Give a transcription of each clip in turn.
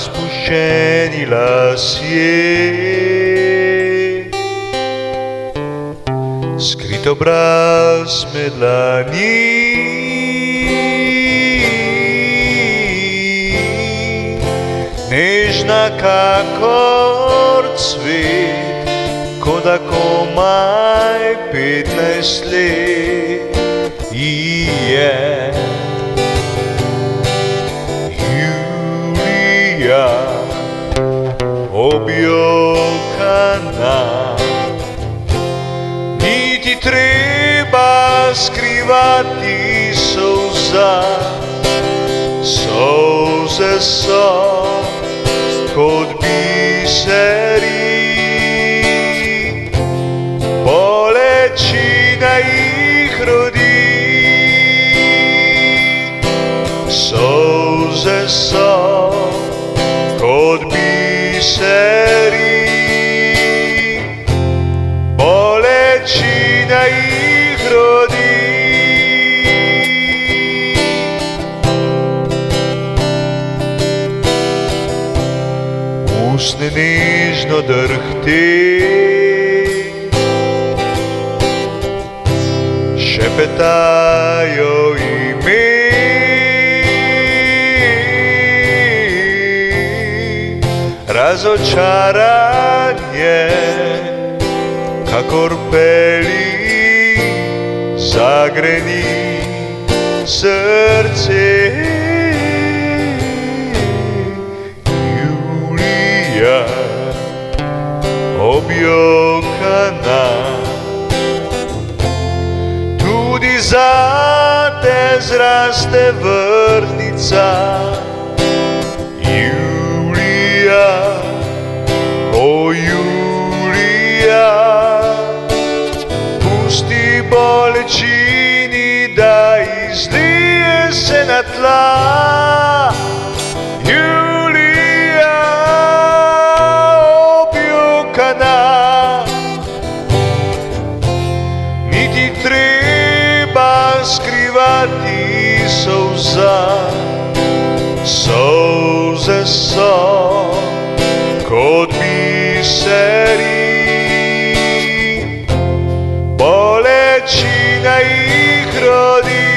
spuščeni lasje, skrit obraz med dlani, nežna kakor cvet, ko da komaj 15 let je. Julija, objokana, ni ti treba skrivati solza, solze so kot biseri, bolečina jih rodi, solze so kot biseri, bolečina jih rodi. Usne nežno drhte, šepetajo ime, razočaranje, kakor peli zagreni srce. Julija, objokana, tudi zate zraste vrtnica. Julija, o Julija, pusti bolečini, da izlije se na tla. Julija, objokana, ni ti treba skrivati solza, solze so kot biseri, bolečina jih rodi,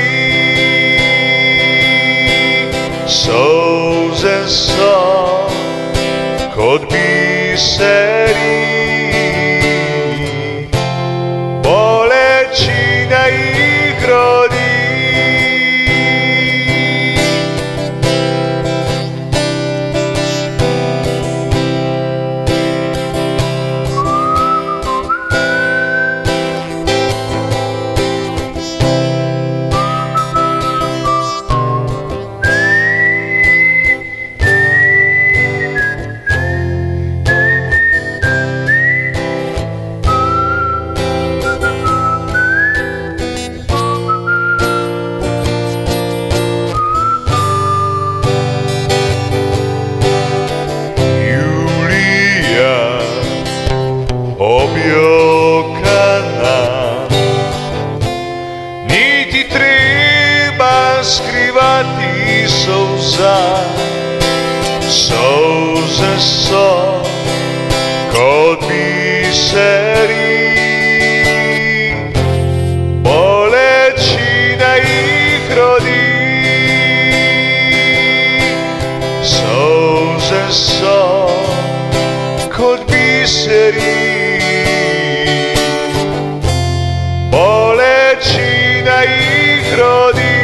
solze so kot biseri, bolečina jih rodi. Objokana, ni ti treba skrivati solza, solze so kot biseri, bolečina jih rodi, solze so kot biseri, bolečina jih rodi.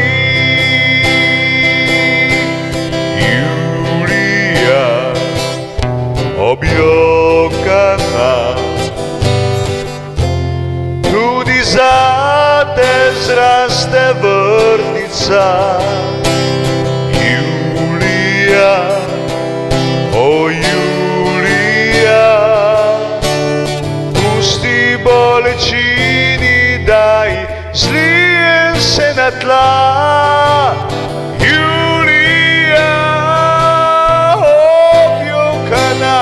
Julija, objokana, tudi zate zraste vrtnica. Julija, o Julija, pusti bolečini, daj zlije se na tla. Julija, objokana,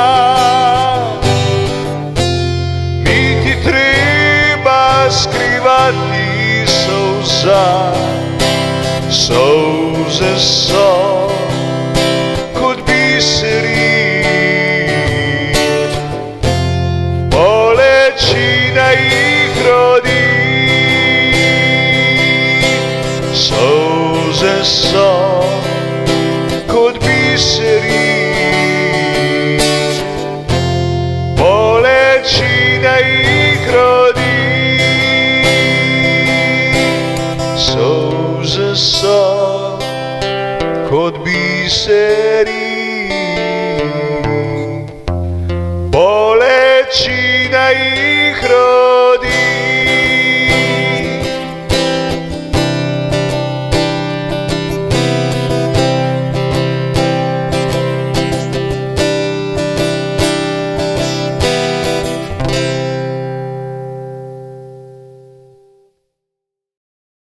ni ti treba skrivati solza, solze so kot biseri, kod biseri, bolečina ih rodi, suze so kod biseri, bolečina ih rodi.